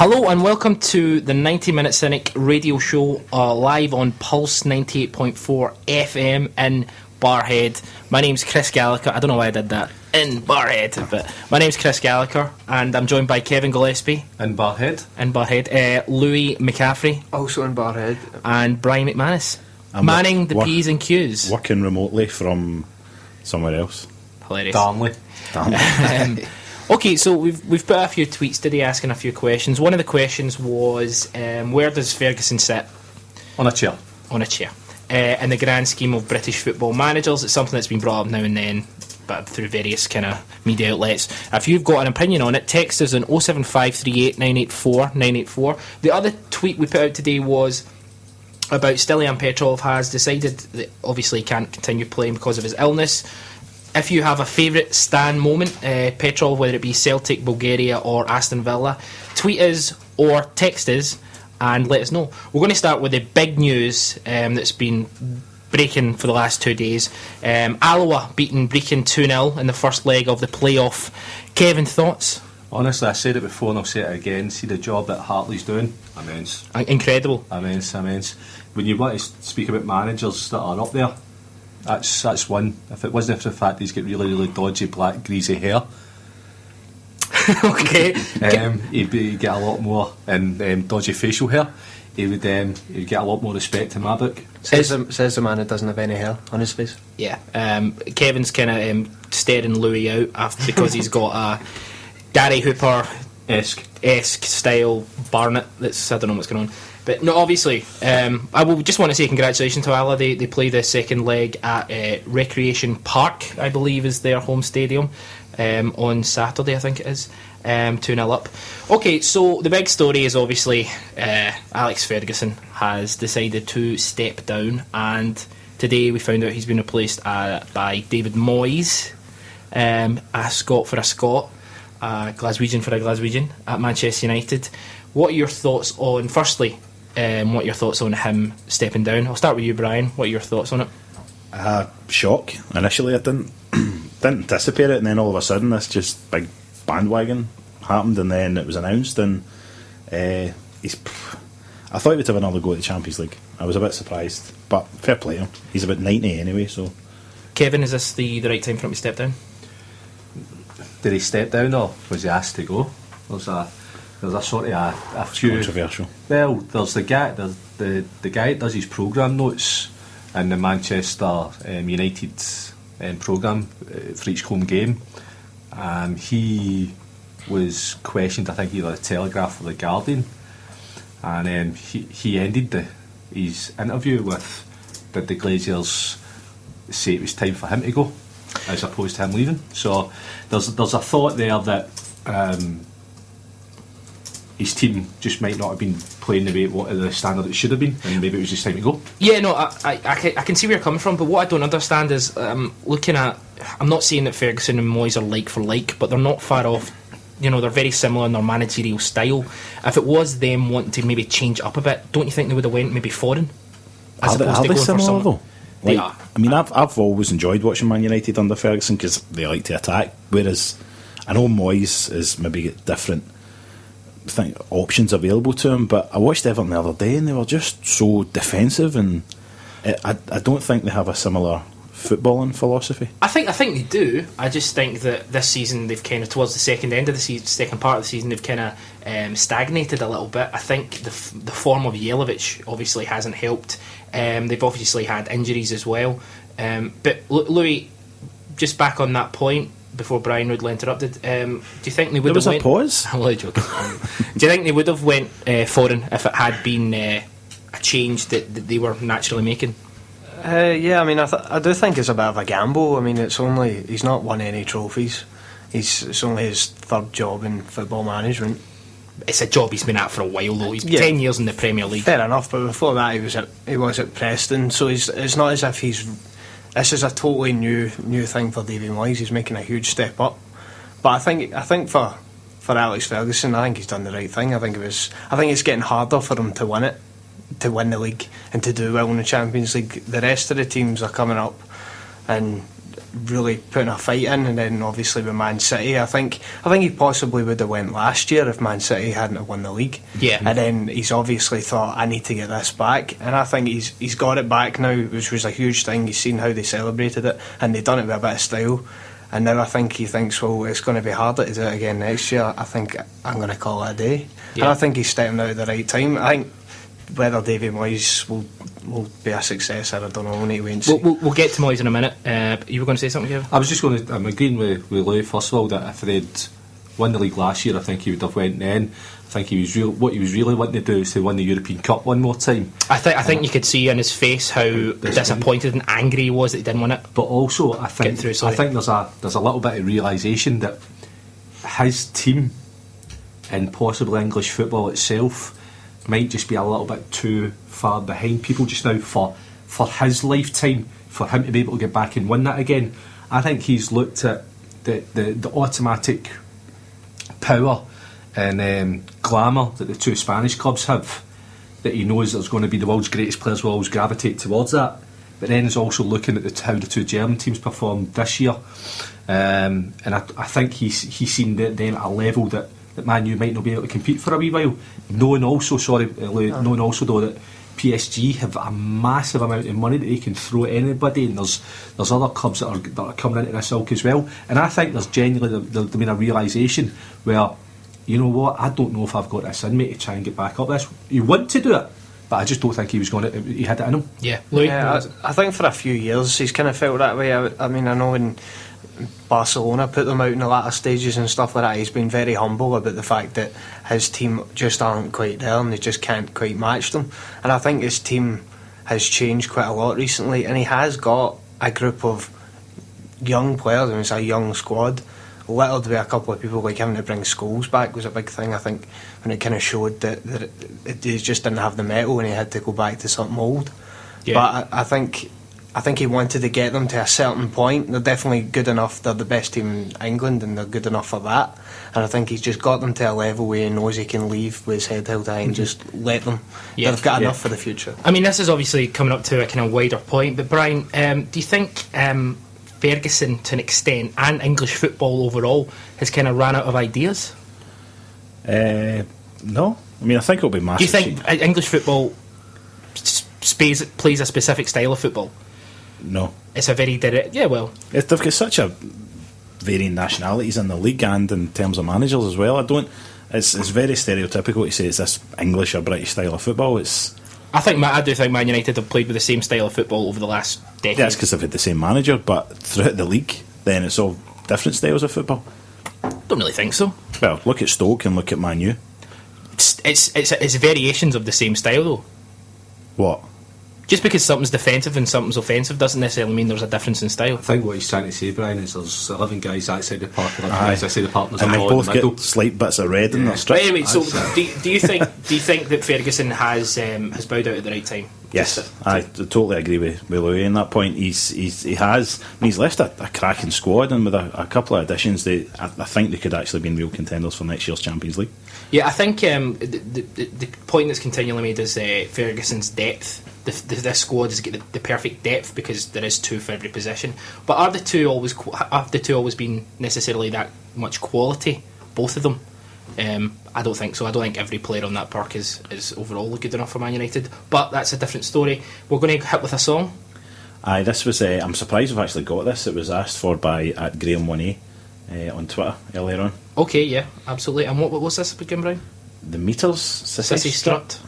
Hello and welcome to the 90-Minute Cynic radio show, live on Pulse 98.4 FM in Barhead. My name's Chris Gallagher. I don't know why I did that, in Barhead, but my name's Chris Gallagher and I'm joined by Kevin Gillespie. In Barhead. Louis McCaffrey. Also in Barhead. And Bryan McManus. Manning the P's and Q's. Working remotely from somewhere else. Hilarious. Darnley. Okay, so we've put a few tweets today asking a few questions. One of the questions was, where does Ferguson sit? On a chair. On a chair. In the grand scheme of British football managers. It's something that's been brought up now and then, but through various kind of media outlets. If you've got an opinion on it, text us on 07538 984 984. The other tweet we put out today was about Stilian Petrov has decided that obviously he can't continue playing because of his illness. If you have a favourite Stan moment, Petrov, whether it be Celtic, Bulgaria or Aston Villa, tweet us or text us and let us know. We're going to start with the big news that's been breaking for the last 2 days. Alloa beating Brecon 2-0 in the first leg of the playoff. Kevin, thoughts? Honestly, I said it before and I'll say it again. See the job that Hartley's doing? Immense. Incredible. Immense. When you want to speak about managers that are up there, that's one. If it wasn't for the fact he's got really dodgy black greasy hair, okay, he'd get a lot more, and dodgy facial hair, he'd get a lot more respect in my book. Says the man who doesn't have any hair on his face. Yeah, Kevin's kind of staring Louis out because he's got a Gary Hooper-esque style Barnett. I don't know what's going on. But no, obviously, I will just want to say congratulations to Alloa. They play the second leg at Recreation Park, I believe is their home stadium, on Saturday, I think it is, 2-0 up. Okay, so the big story is obviously Alex Ferguson has decided to step down, and today we found out he's been replaced by David Moyes, a Scot for a Scot, a Glaswegian for a Glaswegian at Manchester United. What are your thoughts on, firstly, what are your thoughts on him stepping down? I'll start with you, Brian. What are your thoughts on it? Shock. Initially I didn't anticipate it, and then all of a sudden this just big bandwagon happened, and then it was announced, and I thought he would have another go at the Champions League. I was a bit surprised, but fair play to him. He's about 90 anyway, so... Kevin, is this the right time for him to step down? Did he step down or was he asked to go? There's a sort of a few controversial. Well, there's the guy that does his programme notes in the Manchester United programme for each home game. He was questioned, I think, either the Telegraph or the Guardian, and he ended his interview with, did the Glaziers say it was time for him to go as opposed to him leaving? So there's a thought there that his team just might not have been playing the standard it should have been, and maybe it was just time to go. Yeah, no, I can see where you're coming from, but what I don't understand is looking at, I'm not saying that Ferguson and Moyes are like for like, but they're not far off. You know, they're very similar in their managerial style. If it was them wanting to maybe change up a bit, don't you think they would have went maybe foreign? Are they similar though? They are. I mean, I've always enjoyed watching Man United under Ferguson because they like to attack, whereas I know Moyes is maybe different options available to him, but I watched Everton the other day and they were just so defensive, and I don't think they have a similar footballing philosophy. I think they do. I just think that this season they've kind of, towards the second part of the season, they've kind of stagnated a little bit. I think the form of Jelavic obviously hasn't helped. They've obviously had injuries as well. But Louis, just back on that point, before Brian rudely interrupted, do you think they would have went... There was a pause? I'm only joking. Do you think they would have went foreign if it had been a change that they were naturally making? Yeah, I mean, I do think it's a bit of a gamble. I mean, he's not won any trophies. It's only his third job in football management. It's a job he's been at for a while, though. He's 10 years in the Premier League. Fair enough, but before that he was at Preston, so it's not as if this is a totally new thing for David Moyes. He's making a huge step up. But I think for Alex Ferguson, I think he's done the right thing. I think it's getting harder for him to win the league and to do well in the Champions League. The rest of the teams are coming up, and really putting a fight in, and then obviously with Man City, I think he possibly would have went last year if Man City hadn't have won the league. Yeah. And then he's obviously thought, I need to get this back, and I think he's got it back now, which was a huge thing. He's seen how they celebrated it, and they've done it with a bit of style. And now I think he thinks, well, it's going to be harder to do it again next year. I think I'm going to call it a day. Yeah. And I think he's stepping out at the right time. I think whether David Moyes will be a success, I don't know. We'll need to wait and see. We'll get to Moyes in a minute. You were going to say something, Kevin? I was just going to. I'm agreeing with Lou first of all that if they'd won the league last year, I think he would have went then. I think what he was really wanting to do is to win the European Cup one more time. I think you could see in his face how disappointed and angry he was that he didn't win it. But also, I think there's a little bit of realisation that his team and possibly English football itself might just be a little bit too far behind people just now for his lifetime, for him to be able to get back and win that again. I think he's looked at the automatic power and glamour that the two Spanish clubs have, that he knows there's going to be the world's greatest players will always gravitate towards that. But then he's also looking at how the two German teams performed this year, and I think he's seen them at a level that Man U might not be able to compete for a wee while. Knowing also though that PSG have a massive amount of money that they can throw at anybody, and there's other clubs that are coming into this ilk as well. And I think there's genuinely there's been a realisation where, you know what, I don't know if I've got this in me to try and get back up this. You want to do it, but I just don't think he had it in him. Yeah, Louis? Yeah, I think for a few years he's kind of felt that way. I mean, I know when Barcelona put them out in the latter stages and stuff like that, he's been very humble about the fact that his team just aren't quite there and they just can't quite match them. And I think his team has changed quite a lot recently, and he has got a group of young players. I mean, it's a young squad, littered with a couple of people like having to bring Scholes back was a big thing, I think, when it kind of showed that he just didn't have the mettle and he had to go back to something old. Yeah. But I think he wanted to get them to a certain point. They're definitely good enough. They're the best team in England, and they're good enough for that. And I think he's just got them to a level where he knows he can leave with his head held high and just let them. Yeah, they've got enough for the future. I mean, this is obviously coming up to a kind of wider point. But Brian, do you think Ferguson, to an extent, and English football overall, has kind of ran out of ideas? No. I mean, I think it'll be massive. Do you think English football plays a specific style of football? No. It's a very direct... Yeah, well... They've got such a varying nationalities in the league and in terms of managers as well. It's very stereotypical to say it's this English or British style of football. I do think Man United have played with the same style of football over the last decade. Yeah, it's because they've had the same manager, but throughout the league, then it's all different styles of football. Don't really think so. Well, look at Stoke and look at Man U. It's variations of the same style, though. What? Just because something's defensive and something's offensive doesn't necessarily mean there's a difference in style. I think what he's trying to say, Brian, is there's 11 guys outside the park, 11 guys outside the park, and they both get slight bits of red in their strip. But anyway, so do you think that Ferguson has bowed out at the right time? Yes, I totally agree with Louis on that point. He has. I mean, he's left a cracking squad, and with a couple of additions, I think they could actually be in real contenders for next year's Champions League. Yeah, I think the point that's continually made is Ferguson's depth. This squad has got the perfect depth because there is two for every position. But have the two always been necessarily that much quality? Both of them. I don't think so. I don't think every player on that park is overall good enough for Man United. But that's a different story. We're going to hit with a song. Aye, this was. I'm surprised we've actually got this. It was asked for by @Graham1A on Twitter earlier on. Okay, yeah, absolutely. And what was this again, Brian? The Meters Sissy Strut.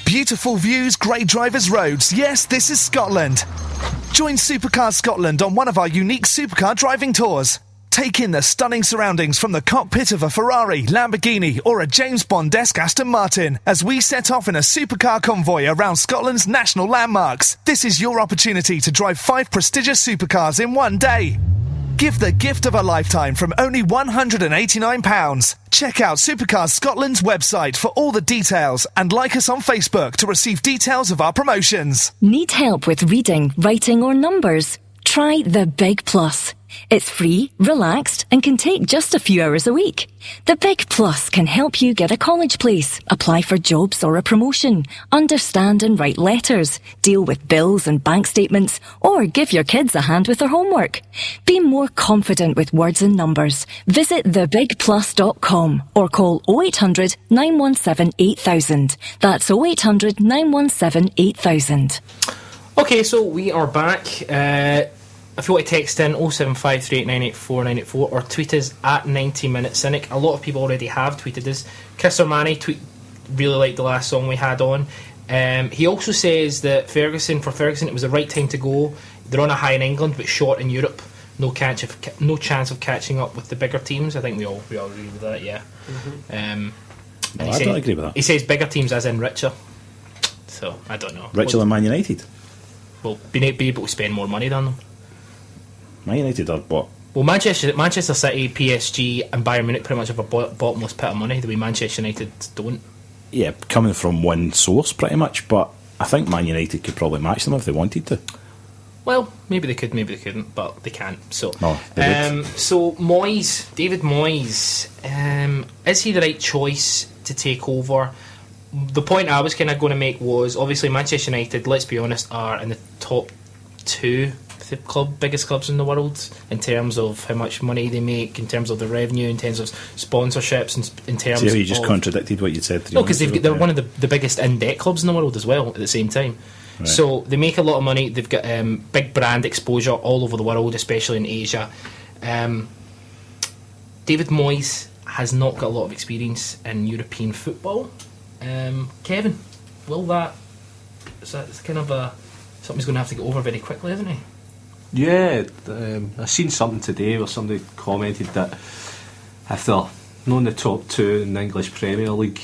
Beautiful views, great drivers' roads. Yes, this is Scotland. Join Supercars Scotland on one of our unique supercar driving tours. Take in the stunning surroundings from the cockpit of a Ferrari, Lamborghini or a James Bond-esque Aston Martin as we set off in a supercar convoy around Scotland's national landmarks. This is your opportunity to drive 5 prestigious supercars in one day. Give the gift of a lifetime from only £189. Check out Supercars Scotland's website for all the details and like us on Facebook to receive details of our promotions. Need help with reading, writing or numbers? Try The Big Plus. It's free, relaxed and can take just a few hours a week. The Big Plus can help you get a college place, apply for jobs or a promotion, understand and write letters, deal with bills and bank statements, or give your kids a hand with their homework. Be more confident with words and numbers. Visit thebigplus.com or call 0800 917 8000. That's 0800 917 8000. Okay, so we are back. If you want to text in 07538984984 or tweet us at 90MinuteCynic. A lot of people already have tweeted us. Chris O'Mani really liked the last song we had on. He also says that for Ferguson it was the right time to go. They're on a high in England but short in Europe. No chance of catching up with the bigger teams. I think we all agree with that, yeah. No, I don't agree with that. He says bigger teams as in richer. So, I don't know. Richer than Man United? Well, be able to spend more money than them. Man United are what? Well, Manchester City, PSG and Bayern Munich pretty much have a bottomless pit of money, the way Manchester United don't. Yeah, coming from one source pretty much, but I think Man United could probably match them if they wanted to. Well, maybe they could, maybe they couldn't, but they can't. So, so Moyes, David Moyes, is he the right choice to take over? The point I was kind of going to make was, obviously Manchester United, let's be honest, are in the top 2 biggest clubs in the world in terms of how much money they make, in terms of the revenue, in terms of sponsorships, and in terms of... See how you just contradicted what you said 3 No, because minutes ago? they're one of the biggest in-debt clubs in the world as well at the same time. Right. So they make a lot of money. They've got big brand exposure all over the world, especially in Asia. David Moyes has not got a lot of experience in European football. Kevin, it's kind of something he's going to have to get over very quickly, isn't he? Yeah, I seen something today where somebody commented that if they're not in the top 2 in the English Premier League,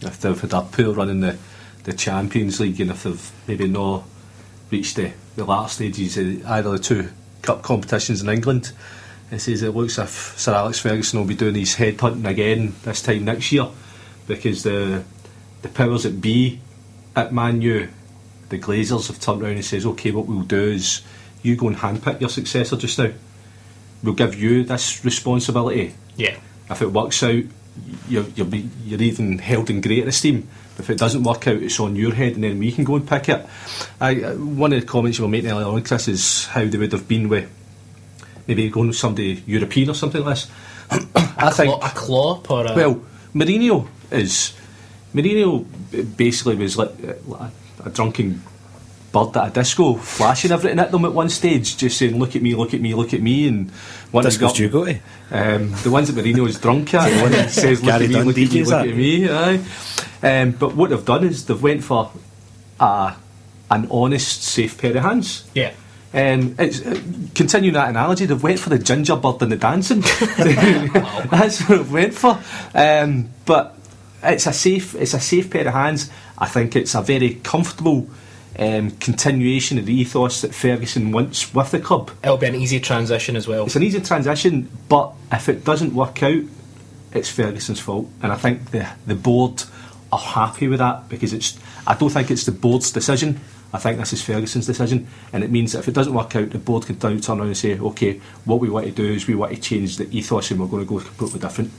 if they've had a poor run in the Champions League, and if they've maybe not reached the latter stages of either the 2 cup competitions in England, it says it looks as if Sir Alex Ferguson will be doing his headhunting again this time next year, because the powers that be at Man U, the Glazers, have turned around and says, okay, what we'll do is you go and handpick your successor just now. We'll give you this responsibility. Yeah. If it works out, you're even held in greater esteem. If it doesn't work out, it's on your head, and then we can go and pick it. One of the comments you were making earlier on, Chris, is how they would have been with maybe going with somebody European or something like this. I think a Klopp or a... Well, Mourinho basically was like a drunken bird at a disco, flashing everything at them at one stage, just saying, look at me, look at me, look at me. And discos do you go to? The ones that Mourinho is drunk at, the one that says, look at me, look at me, look at me. Aye. But what they've done is they've went for an honest, safe pair of hands. Yeah. It's continuing that analogy, they've went for the ginger bird and the dancing. That's what they've went for. But it's a safe pair of hands. I think it's a very comfortable continuation of the ethos that Ferguson wants with the club. It'll be an easy transition as well. It's an easy transition, but if it doesn't work out, it's Ferguson's fault. And I think the board are happy with that, because I don't think it's the board's decision. I think this is Ferguson's decision, and it means that if it doesn't work out, the board can turn around and say, okay, what we want to do is we want to change the ethos and we're going to go completely different.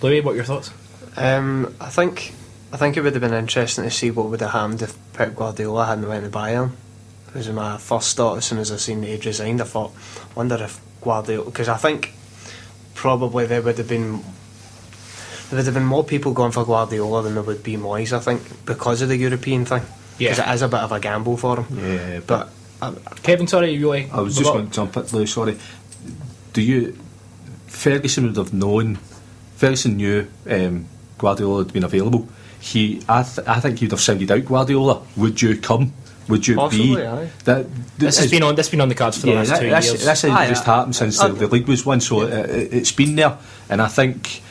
Louis, what are your thoughts? I think it would have been interesting to see what would have happened if Pep Guardiola hadn't went to Bayern. It was my first thought as soon as I seen that he'd resigned. I thought, wonder if Guardiola, because I think probably there would have been more people going for Guardiola than there would be Moyes, I think, because of the European thing. Because it is a bit of a gamble for him. Yeah, but Kevin, sorry, you want to... I was just going to jump at Lou, sorry. Ferguson would have known, Ferguson knew Guardiola had been available, I think he'd have sounded out Guardiola. Would you come? Would you Possibly, be? aye. This has been on the cards for the last 2 years. This has just happened since the league was won, so it's been there. And I think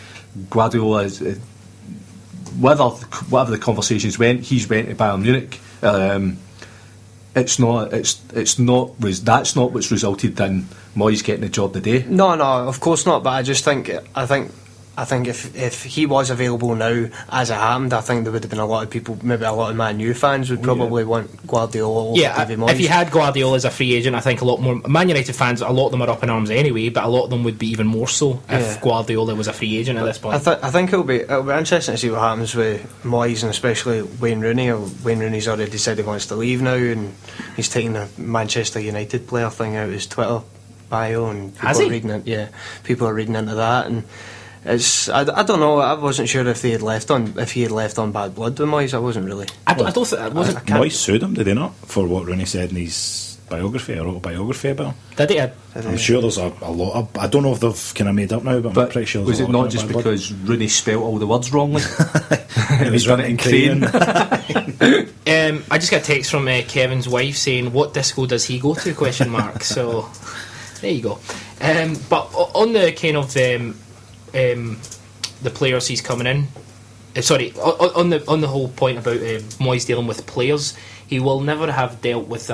Guardiola is, whatever the conversations went, he's went to Bayern Munich. That's not what's resulted in Moyes getting the job today. No, of course not. But I think if he was available now, as it happened, I think there would have been a lot of people, maybe a lot of Man U fans would probably want Guardiola over David Moyes. If you had Guardiola as a free agent, I think a lot more Man United fans, a lot of them are up in arms anyway, but a lot of them would be even more so if Guardiola was a free agent at this point. I think it'll be interesting to see what happens with Moyes, and especially Wayne Rooney. Wayne Rooney's already said he wants to leave now, and he's taking the Manchester United player thing out of his Twitter bio, and people are reading into that, and I don't know. I wasn't sure if he had left on bad blood with Moyes. I wasn't really. I don't think it wasn't. Moyes sued him, did he not, for what Rooney said in his biography or autobiography about him? Did he? I'm sure there's a lot of. I don't know if they've kind of made up now, but I'm pretty sure. Was it not just because Rooney spelt all the words wrongly? He was done it in Crane. I just got a text from Kevin's wife saying, "What disco does he go to?" ? So there you go. But on the kind of the players he's coming in. On the whole point about Moyes dealing with players, he will never have dealt with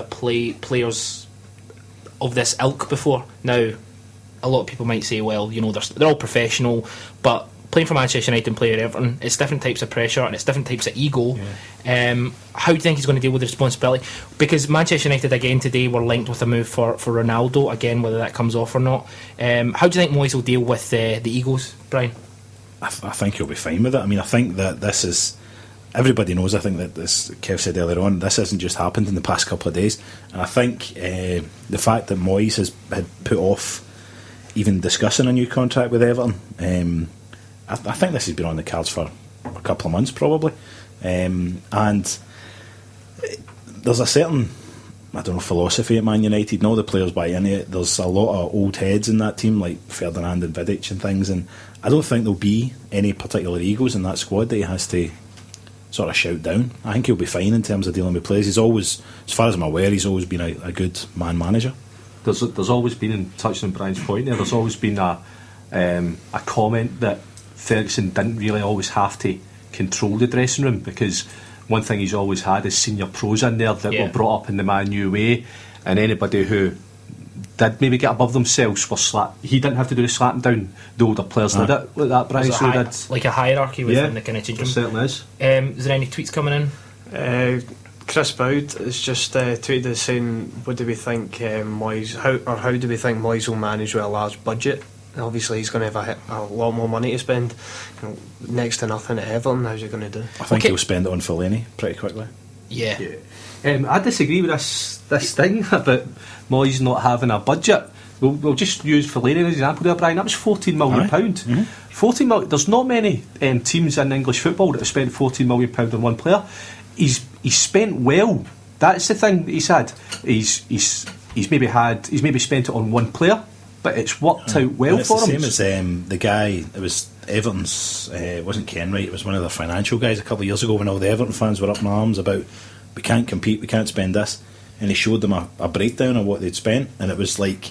players of this ilk before. Now, a lot of people might say, well, they're all professional, but playing for Manchester United and playing at Everton, it's different types of pressure and it's different types of ego. Yeah. How do you think he's going to deal with the responsibility? Because Manchester United again today were linked with a move for Ronaldo, again whether that comes off or not. How do you think Moyes will deal with the egos, Brian? I think he'll be fine with it. I mean, I think that this is... Everybody knows, I think that this, Kev said earlier on, this hasn't just happened in the past couple of days. And I think the fact that Moyes had put off even discussing a new contract with Everton, I think this has been on the cards for a couple of months probably. And there's a certain, philosophy at Man United. All the players buy into it. There's a lot of old heads in that team, like Ferdinand and Vidic and things, and I don't think there'll be any particular egos in that squad that he has to sort of shout down. I think he'll be fine in terms of dealing with players. He's always, as far as I'm aware, he's always been a good man manager. There's always been, in touching on Brian's point there's always been a comment that Ferguson didn't really always have to control the dressing room, because one thing he's always had is senior pros in there that were brought up in the Man U way, and anybody who did maybe get above themselves were he didn't have to do the slapping down the older players did it like that, Brian. Like a hierarchy within the kind of change room. There certainly is. Is there any tweets coming in? Chris Boud has just tweeted saying, what do we think Moyes, how do we think Moyes will manage with a large budget? Obviously he's going to have a lot more money to spend, next to nothing at Everton. How's he going to do? I think he'll spend it on Fellaini pretty quickly. Yeah. I disagree with this thing about Moyes not having a budget. We'll just use Fellaini as an example there, Brian. That was £14 million. Mm-hmm. 14 million. There's not many teams in English football that have spent £14 million on one player. He's spent well. That's the thing that he's had. He's maybe spent it on one player, but it's worked out well for him. It's the same as the guy. It was Everton's. It wasn't Kenwright. It was one of the financial guys a couple of years ago when all the Everton fans were up in arms about we can't compete, we can't spend this, and he showed them a breakdown of what they'd spent, and it was like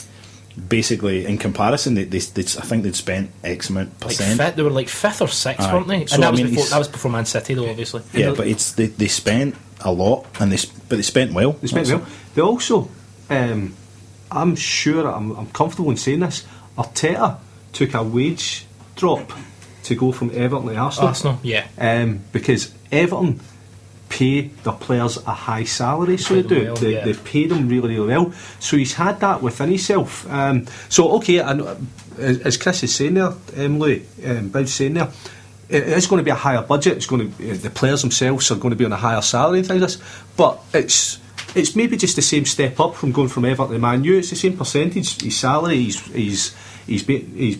basically in comparison, they I think they'd spent X amount percent. They were like 5th or 6th, weren't they? So, and that was before Man City, though, obviously. Yeah, but they spent a lot, and they spent well. They spent well. They also, I'm sure, I'm comfortable in saying this, Arteta took a wage drop to go from Everton to Arsenal. Yeah. Because Everton pay their players a high salary, so they do. They pay them really, really well. So he's had that within himself. So okay, and as Chris is saying there, Louis, Bow's saying there, it is going to be a higher budget. It's going to the players themselves are going to be on a higher salary and things like this. But it's maybe just the same step up from going from Everton to Man U. It's the same percentage. His salary, his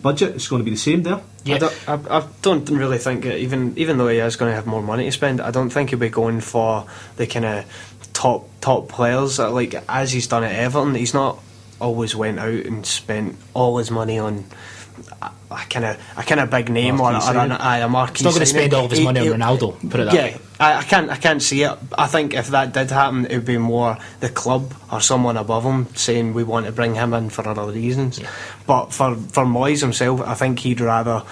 budget is going to be the same there. Yeah. I don't really think it, even though he is going to have more money to spend, I don't think he'll be going for the kind of top players like as he's done at Everton. He's not always went out and spent all his money on a kind of big name or a marquee. He's not going to spend all of his money on Ronaldo. Put it that way. I can't see it. I think if that did happen, it would be more the club or someone above him saying we want to bring him in for other reasons. Yeah. But for Moyes himself, I think he'd rather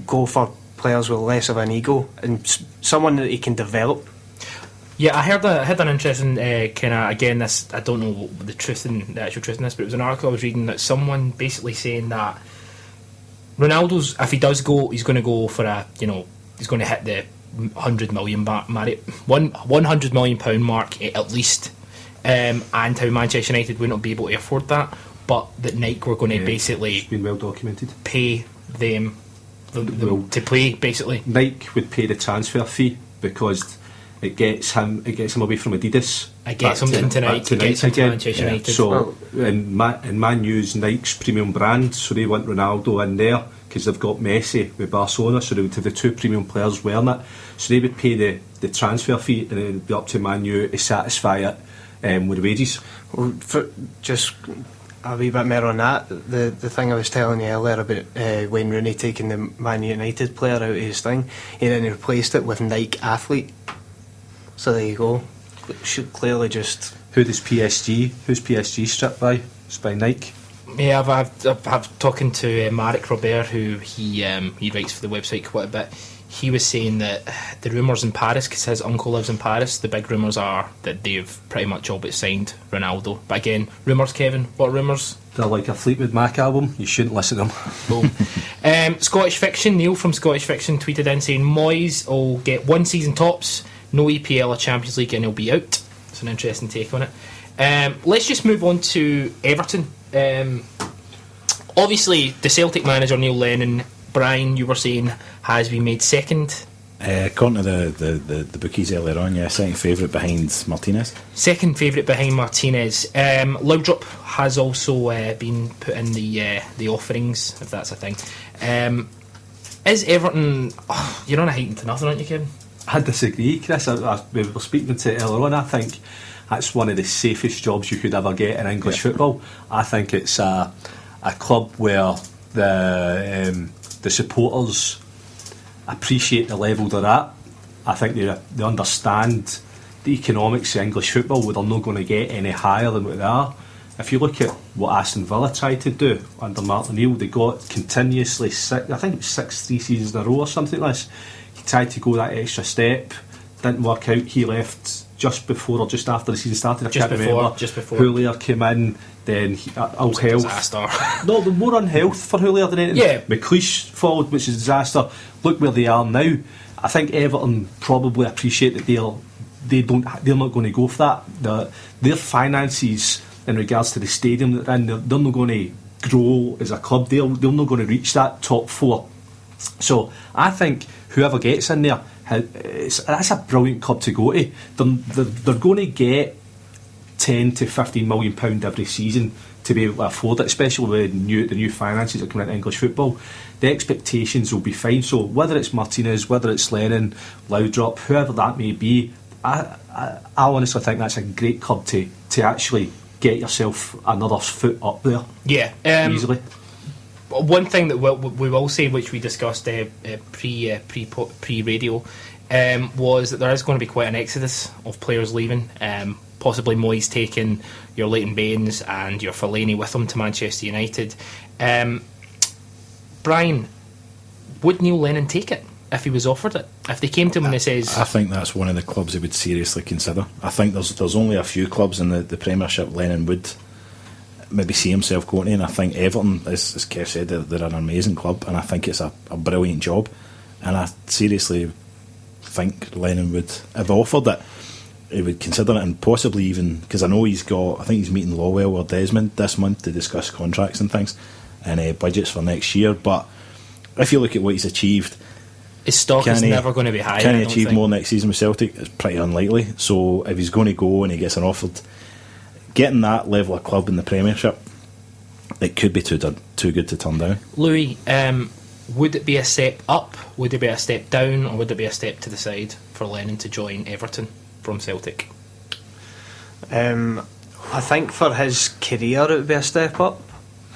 go for players with less of an ego and someone that he can develop. Yeah, I heard an interesting kind of, again, this, I don't know the actual truth in this, but it was an article I was reading that someone basically saying that Ronaldo's, if he does go, he's going to go for he's going to hit the 100 million £100 million mark at least, and how Manchester United would not be able to afford that, but that Nike were going to basically, it's been well documented, pay them to play. Basically, Nike would pay the transfer fee because it gets him away from Adidas. It gets him into Nike. It gets him to Manchester United. So in Man U's Nike's premium brand, so they want Ronaldo in there because they've got Messi with Barcelona, so they would have the two premium players wearing it. So they would pay the transfer fee, and it would be up to Man U to satisfy it with wages. Well, just a wee bit more on that. The thing I was telling you earlier about Wayne Rooney taking the Man United player out of his thing, he then replaced it with Nike athlete. So there you go. Should clearly just. Who's PSG stripped by? It's by Nike. Yeah, I've talking to Marek Robert, who he writes for the website quite a bit. He was saying that the rumours in Paris, because his uncle lives in Paris, the big rumours are that they've pretty much all but signed Ronaldo. But again, rumours, Kevin. What rumours? They're like a Fleetwood Mac album. You shouldn't listen to them. Boom. Scottish Fiction, Neil from Scottish Fiction tweeted in saying Moyes will get one season tops, no EPL or Champions League, and he'll be out. It's an interesting take on it. Let's just move on to Everton. Obviously, the Celtic manager Neil Lennon, Brian, you were saying, has been made second. According to the bookies earlier on, second favourite behind Martinez. Second favourite behind Martinez. Laudrup has also been put in the offerings, if that's a thing. Is Everton? You're on a heightened to nothing, aren't you, Kevin? I disagree, Chris. We were speaking to it earlier on. I think that's one of the safest jobs you could ever get in English football. I think it's a club where the supporters appreciate the level they're at. I think they understand the economics of English football, where they're not going to get any higher than what they are. If you look at what Aston Villa tried to do under Martin O'Neill, they got continuously I think it was 3 seasons in a row or something like this. He tried to go that extra step, didn't work out. He left just before or just after the season started. Just before. Hoolier came in, then ill health. Disaster. No, the more on health for Hoolier than anything. Yeah. McLeish followed, which is a disaster. Look where they are now. I think Everton probably appreciate that they're not going to go for that. Their finances in regards to the stadium that they're in, they're not going to grow as a club. They're not going to reach that top 4. So I think whoever gets in there, that's a brilliant club to go to. They're going to get £10 to £15 million every season to be able to afford it, especially with the new finances that come into English football. The expectations will be fine. So whether it's Martinez, whether it's Lennon, Laudrup, whoever that may be, I honestly think that's a great club to actually get yourself another foot up there. Yeah, easily. One thing that we will say, which we discussed pre-radio, was that there is going to be quite an exodus of players leaving. Possibly Moyes taking your Leighton Baines and your Fellaini with him to Manchester United. Brian, would Neil Lennon take it if he was offered it? If they came to him and they says... I think that's one of the clubs he would seriously consider. I think there's only a few clubs in the Premiership Lennon would maybe see himself going to, and I think Everton, as Kev said, they're an amazing club, and I think it's a brilliant job, and I seriously think Lennon would, if offered it, he would consider it, and possibly even, because I know he's meeting Lawwell or Desmond this month to discuss contracts and things and budgets for next year. But if you look at what he's achieved, his stock is never going to be high. Can he achieve more next season with Celtic? It's pretty unlikely. So if he's going to go and he gets an offer, getting that level of club in the Premiership, it could be too good to turn down. Louis, would it be a step up, would it be a step down, or would it be a step to the side for Lennon to join Everton from Celtic? I think for his career it would be a step up.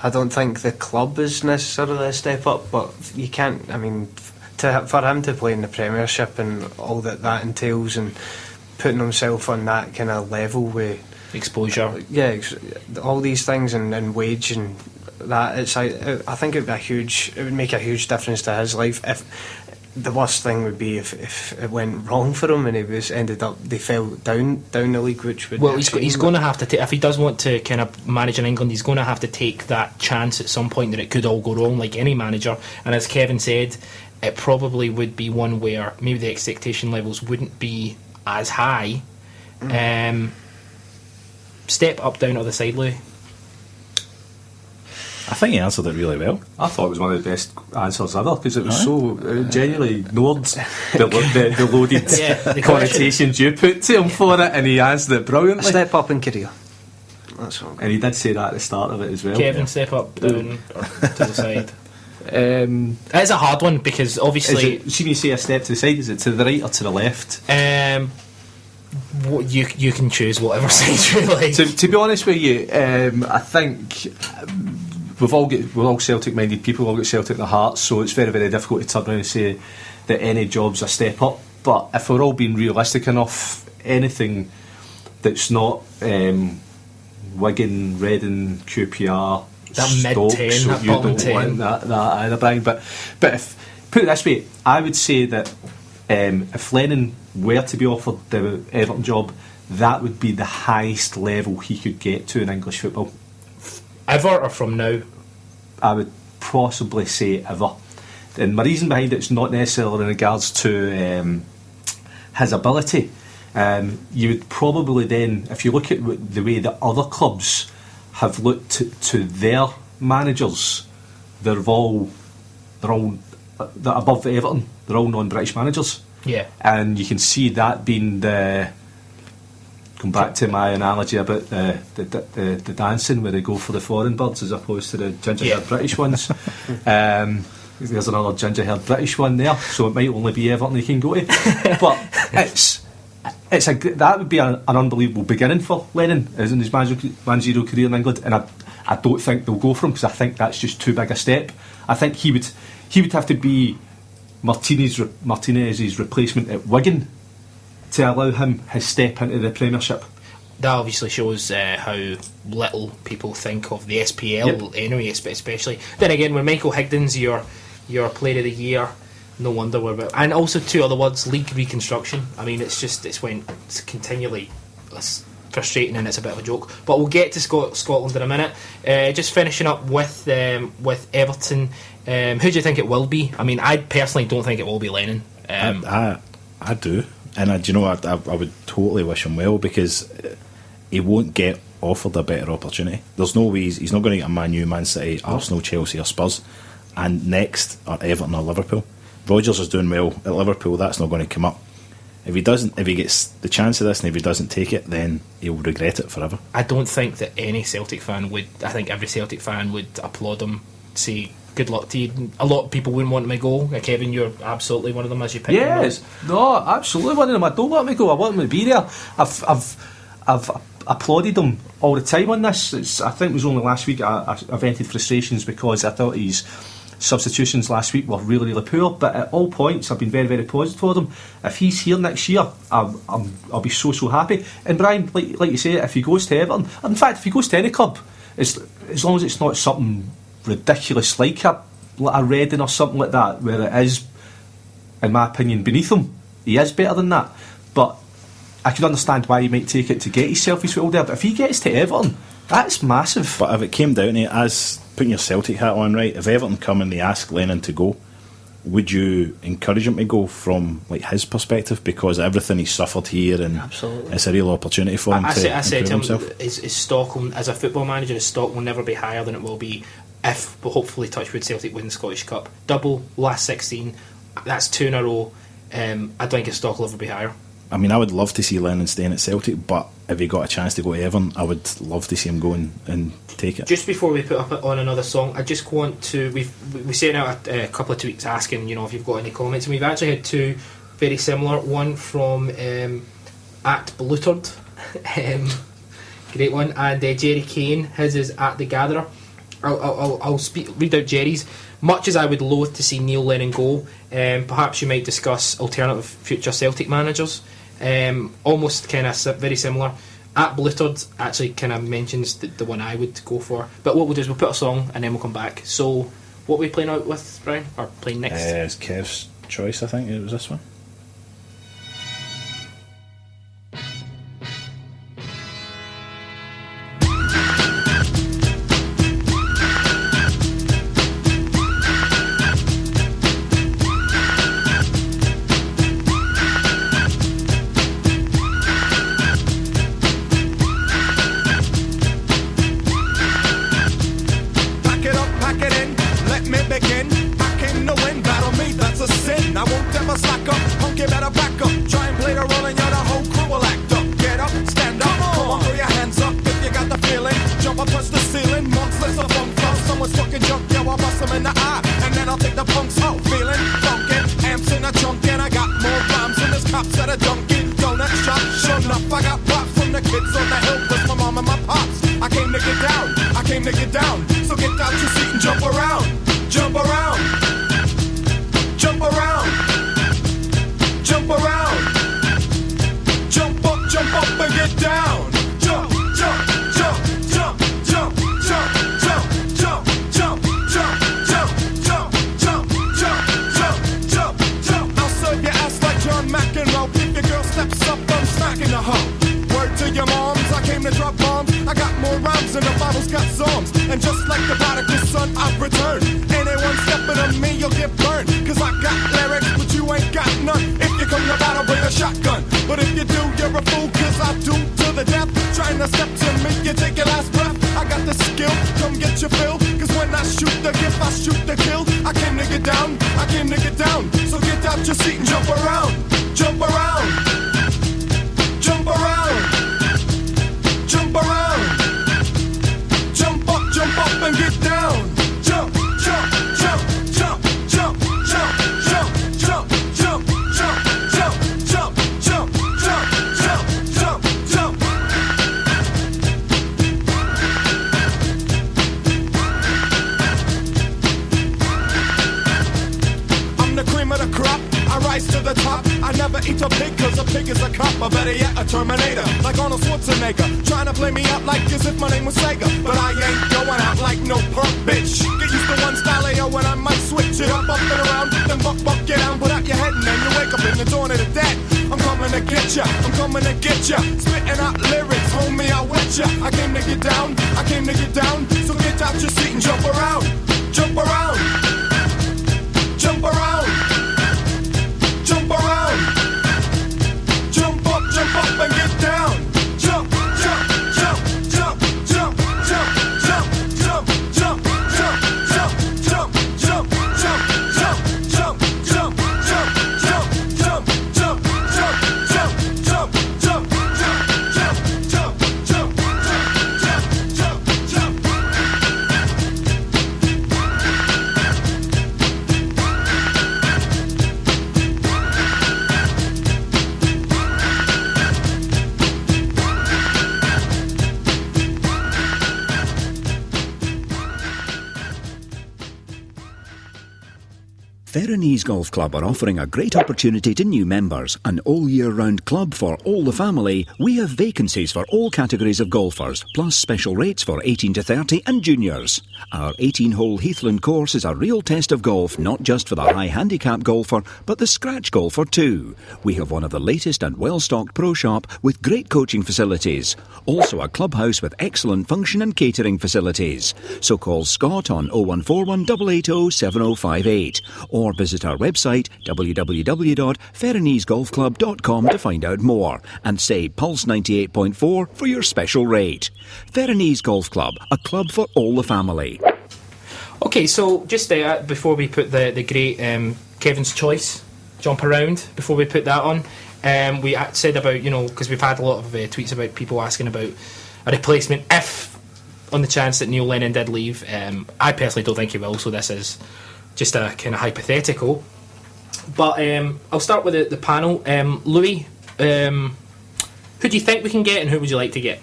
I don't think the club is necessarily a step up, but you can't. I mean, for him to play in the Premiership and all that entails, and putting himself on that kind of level with exposure, all these things and wage and that. I think it would make a huge difference to his life. If the worst thing would be if it went wrong for him and they fell down the league, which would he's going to have to take, if he does want to kind of manage in England, he's going to have to take that chance at some point that it could all go wrong, like any manager. And as Kevin said, it probably would be one where maybe the expectation levels wouldn't be as high. Step up, down, or the side, Louis? I think he answered it really well. I thought it was one of the best answers ever, because it was so genuinely ignored the loaded the connotations you put to him for it, and he answered it brilliantly. A step up in career. That's all. And he did say that at the start of it as well. Kevin, step up, down, or to the side? It's a hard one, because obviously... See, when you say a step to the side, is it to the right or to the left? You can choose whatever side you like. To be honest with you, I think... We're all Celtic-minded people, we've all got Celtic in the heart, so it's very, very difficult to turn around and say that any job's a step up. But if we're all being realistic enough, anything that's not Wigan, Reading, QPR, that Stoke, mid-10, so that you bottom don't 10. want that either, Brian. But if, put it this way, I would say that if Lennon were to be offered the Everton job, that would be the highest level he could get to in English football. Ever or from now? I would possibly say ever. And my reason behind it's not necessarily in regards to his ability. You would probably then, if you look at the way that other clubs have looked to their managers, they're above Everton. They're all non-British managers. Yeah. And you can see that being the... Come back to my analogy about the dancing, where they go for the foreign birds as opposed to the ginger-haired British ones. There's another ginger-haired British one there, so it might only be Everton they can go to. But that would be an unbelievable beginning for Lennon as in his managerial career in England, and I don't think they'll go for him, because I think that's just too big a step. I think he would have to be Martinez's replacement at Wigan to allow him his step into the Premiership. That obviously shows how little people think of the SPL anyway, especially. Then again, when Michael Higden's your Player of the Year, no wonder we're about. And also two other words, league reconstruction. I mean, it's continually frustrating, and it's a bit of a joke. But we'll get to Scotland in a minute. Just finishing up with Everton. Who do you think it will be? I mean, I personally don't think it will be Lennon. I do. And do you know, I would totally wish him well, because he won't get offered a better opportunity. There's no way he's not going to get a Man U, Man City, Arsenal, Chelsea or Spurs, and next are Everton or Liverpool. Rodgers is doing well at Liverpool, that's not going to come up. If he gets the chance of this and if he doesn't take it, then he'll regret it forever. I don't think that any Celtic fan would. I think every Celtic fan would applaud him, say good luck to you. A lot of people wouldn't want him to go. Kevin, you're absolutely one of them, as you picked him. Yes, no, absolutely one of them. I don't want him to go. I want him to be there. I've applauded him all the time on this. I think it was only last week I vented frustrations because I thought his substitutions last week were really, really poor. But at all points, I've been very, very positive for him. If he's here next year, I'll be so happy. And Brian, like you say, if he goes to Everton, in fact, if he goes to any club, as long as it's not something ridiculous like a Reading or something like that, where it is, in my opinion, beneath him. He is better than that, but I can understand why he might take it to get himself his foot there. But if he gets to Everton, that's massive. But if it came down to it, as putting your Celtic hat on, right, if Everton come and they ask Lennon to go, would you encourage him to go from like his perspective, because everything he's suffered here, and absolutely, it's a real opportunity for him to improve himself? His stock as a football manager, his stock will never be higher than it will be if, hopefully, touchwood, Celtic win the Scottish Cup. Double, last 16, that's 2 in a row. I don't think his stock will ever be higher. I mean, I would love to see Lennon staying at Celtic, but if he got a chance to go to Everton, I would love to see him go and take it. Just before we put up on another song, I just want to... We sent out a couple of tweets asking, if you've got any comments, and we've actually had two very similar. One from at Blutard, great one, and Jerry Kane, his is at The Gatherer. I'll read out Jerry's. Much as I would loathe to see Neil Lennon go, perhaps you might discuss alternative future Celtic managers. Almost kind of very similar. At Blutard actually kind of mentions the one I would go for. But what we'll do is we'll put a song and then we'll come back. So, what are we playing out with, Brian? Or playing next? It's Kev's choice, I think. It was this one. Ferronese Golf Club are offering a great opportunity to new members. An all-year-round club for all the family. We have vacancies for all categories of golfers, plus special rates for 18 to 30 and juniors. Our 18-hole Heathland course is a real test of golf, not just for the high handicap golfer, but the scratch golfer too. We have one of the latest and well-stocked pro shop with great coaching facilities. Also a clubhouse with excellent function and catering facilities. So call Scott on 0141 880 7058 or visit our website www.ferronesegolfclub.com to find out more and say Pulse 98.4 for your special rate. Ferronese Golf Club, a club for all the family. Okay, so just before we put the great Kevin's Choice jump around, before we put that on, we said about, because we've had a lot of tweets about people asking about a replacement if, on the chance that Neil Lennon did leave. I personally don't think he will, so this is just a kind of hypothetical. But I'll start with the panel. Louis, who do you think we can get and who would you like to get?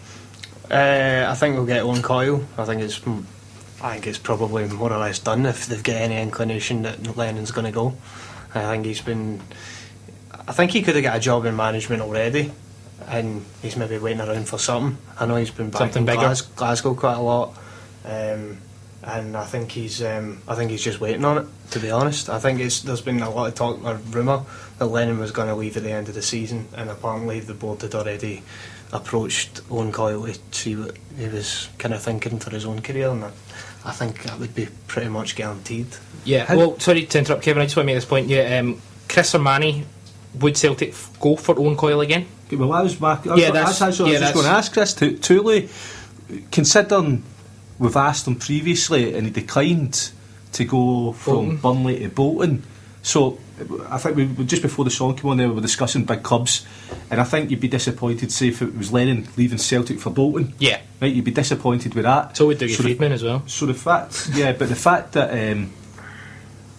I think we'll get Owen Coyle. I think it's I think it's probably more or less done if they've got any inclination that Lennon's going to go. I think he could have got a job in management already, and he's maybe waiting around for something. I know he's been back Something in bigger. Glasgow quite a lot, and I think he's just waiting on it. To be honest, I think there's been a lot of talk or rumour that Lennon was going to leave at the end of the season, and apparently the board had already approached Owen Coyle to see what he was kind of thinking for his own career, and I think that would be pretty much guaranteed. Yeah, well, sorry to interrupt, Kevin, I just want to make this point. Yeah, Chris or Manny, would Celtic go for Owen Coyle again? Well, that's actually Yeah, what I was just going to ask Chris. Thule, considering we've asked him previously and he declined to go from Burnley to Bolton, so I think we just before the song came on there we were discussing big clubs, and I think you'd be disappointed, say, if it was Lennon leaving Celtic for Bolton. Yeah. Right, you'd be disappointed with that. So would Dougie Friedman as well. So the fact that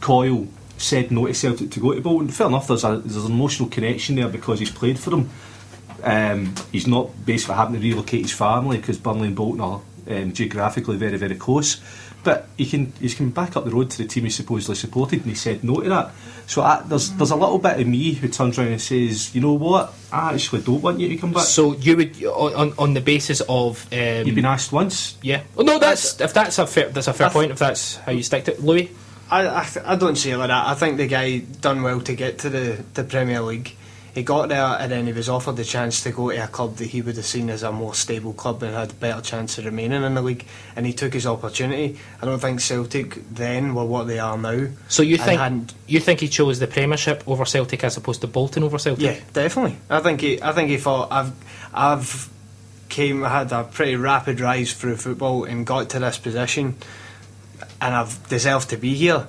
Coyle said no to Celtic to go to Bolton, fair enough, there's an emotional connection there because he's played for them. He's not basically having to relocate his family because Burnley and Bolton are geographically very, very close. But he's come back up the road to the team he supposedly supported, and he said no to that. So there's a little bit of me who turns around and says, you know what, I actually don't want you to come back. So you would, on the basis of You've been asked once. Yeah. Well, no, that's a fair point. If that's how you stick to it, Louis. I don't see it like that. I think the guy done well to get to the Premier League. He got there and then he was offered the chance to go to a club that he would have seen as a more stable club and had a better chance of remaining in the league, and he took his opportunity. I don't think Celtic then were what they are now. So you think he chose the Premiership over Celtic as opposed to Bolton over Celtic? Yeah, definitely. I think he thought I've had a pretty rapid rise through football and got to this position, and I've deserved to be here.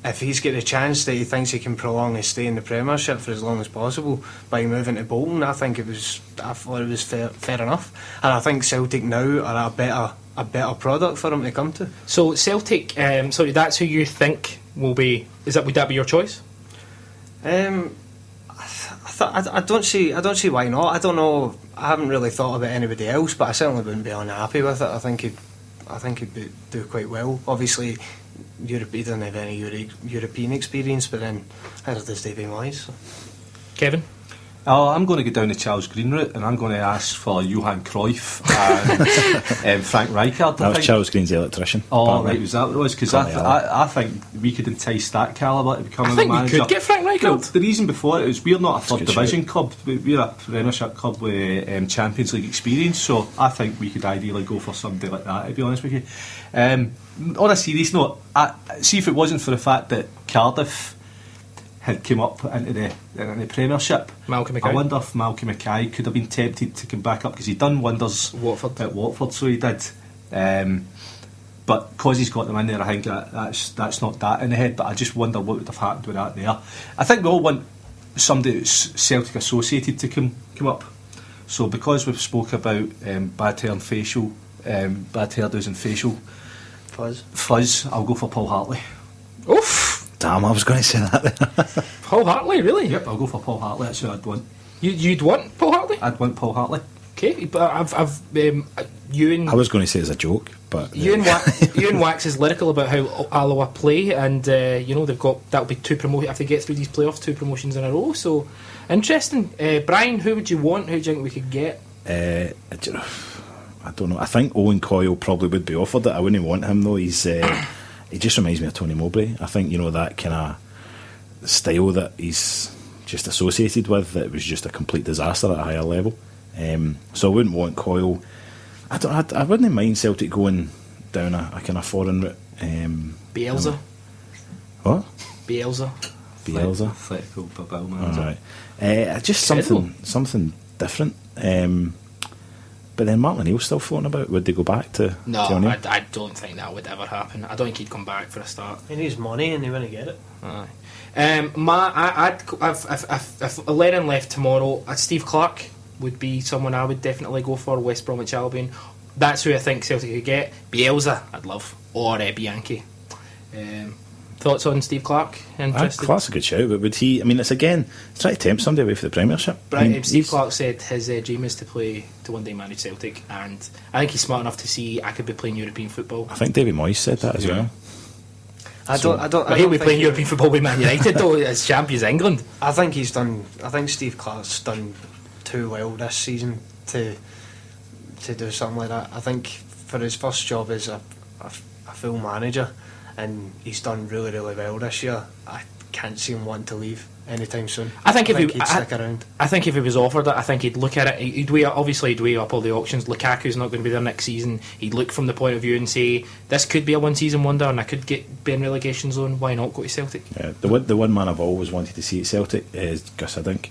If he's got a chance that he thinks he can prolong his stay in the Premiership for as long as possible by moving to Bolton, I thought it was fair enough. And I think Celtic now are a better product for him to come to. So Celtic, that's who you think will be. Would that be your choice? I don't see why not. I don't know. I haven't really thought about anybody else, but I certainly wouldn't be unhappy with it. I think he'd do quite well. Obviously, he doesn't have any European experience, but then neither does David Moyes. So. Kevin? I'm going to go down the Charles Green route, and I'm going to ask for Johan Cruyff and Frank Rijkaard. That was Charles Green's electrician. Oh, right, was that what it was? Because I think we could entice that calibre to become a manager. I think we could get Frank Rijkaard. Well, the reason before it is we're not a third division club. We're a Premiership club with Champions League experience, so I think we could ideally go for somebody like that, to be honest with you. On a serious note, see if it wasn't for the fact that Cardiff had come up into the Premiership, Malcolm Mackay. I wonder if Malcolm Mackay could have been tempted to come back up, because he'd done wonders at Watford, so he did. But because he's got them in there, I think that's not that in the head, but I just wonder what would have happened with that there. I think we all want somebody that's Celtic associated to come up. So because we've spoke about bad hair and facial, bad hairdos and facial fuzz, I'll go for Paul Hartley. Oof! Damn, I was going to say that. Paul Hartley, really? Yep, I'll go for Paul Hartley. That's who I'd want. You'd want Paul Hartley? I'd want Paul Hartley. Okay, but Ewan... I was going to say it's a joke, but... Ewan Wax is lyrical about how Alloa play, and that'll be two promotions, if they get through these playoffs, 2 promotions in a row, so interesting. Brian, who would you want? Who do you think we could get? I don't know. I think Owen Coyle probably would be offered it. I wouldn't want him though. He just reminds me of Tony Mowbray. I think that kind of style that he's just associated with, that was just a complete disaster at a higher level. So I wouldn't want Coyle. I wouldn't mind Celtic going down a kind of foreign route. Bielsa. What? Bielsa. Atletico Bilbao manager. Alright. Just something different. But then Martin O'Neill's still floating about. Would they go back to? No, I don't think that would ever happen. I don't think he'd come back for a start. He needs money, and they want to get it. Aye. If Lennon left tomorrow, Steve Clark would be someone I would definitely go for. West Bromwich Albion. That's who I think Celtic could get. Bielsa, I'd love, or Bianchi. Thoughts on Steve Clarke? Interested? Clark's a good shout, but would he? I mean, it's trying to tempt somebody away for the Premiership. Steve Clarke said his dream is to one day manage Celtic, and I think he's smart enough to see I could be playing European football. I think David Moyes said that as well. I don't. He'll be playing European football with Man United though as champions England. I think Steve Clarke's done too well this season to do something like that. I think for his first job as a full manager, and he's done really, really well this year, I can't see him wanting to leave anytime soon. I think he'd stick around. I think if he was offered it, I think he'd look at it. He'd weigh up all the options. Lukaku's not going to be there next season. He'd look from the point of view and say, this could be a one-season wonder, and I could be in relegation zone. Why not go to Celtic? Yeah, the one man I've always wanted to see at Celtic is Gus Hiddink.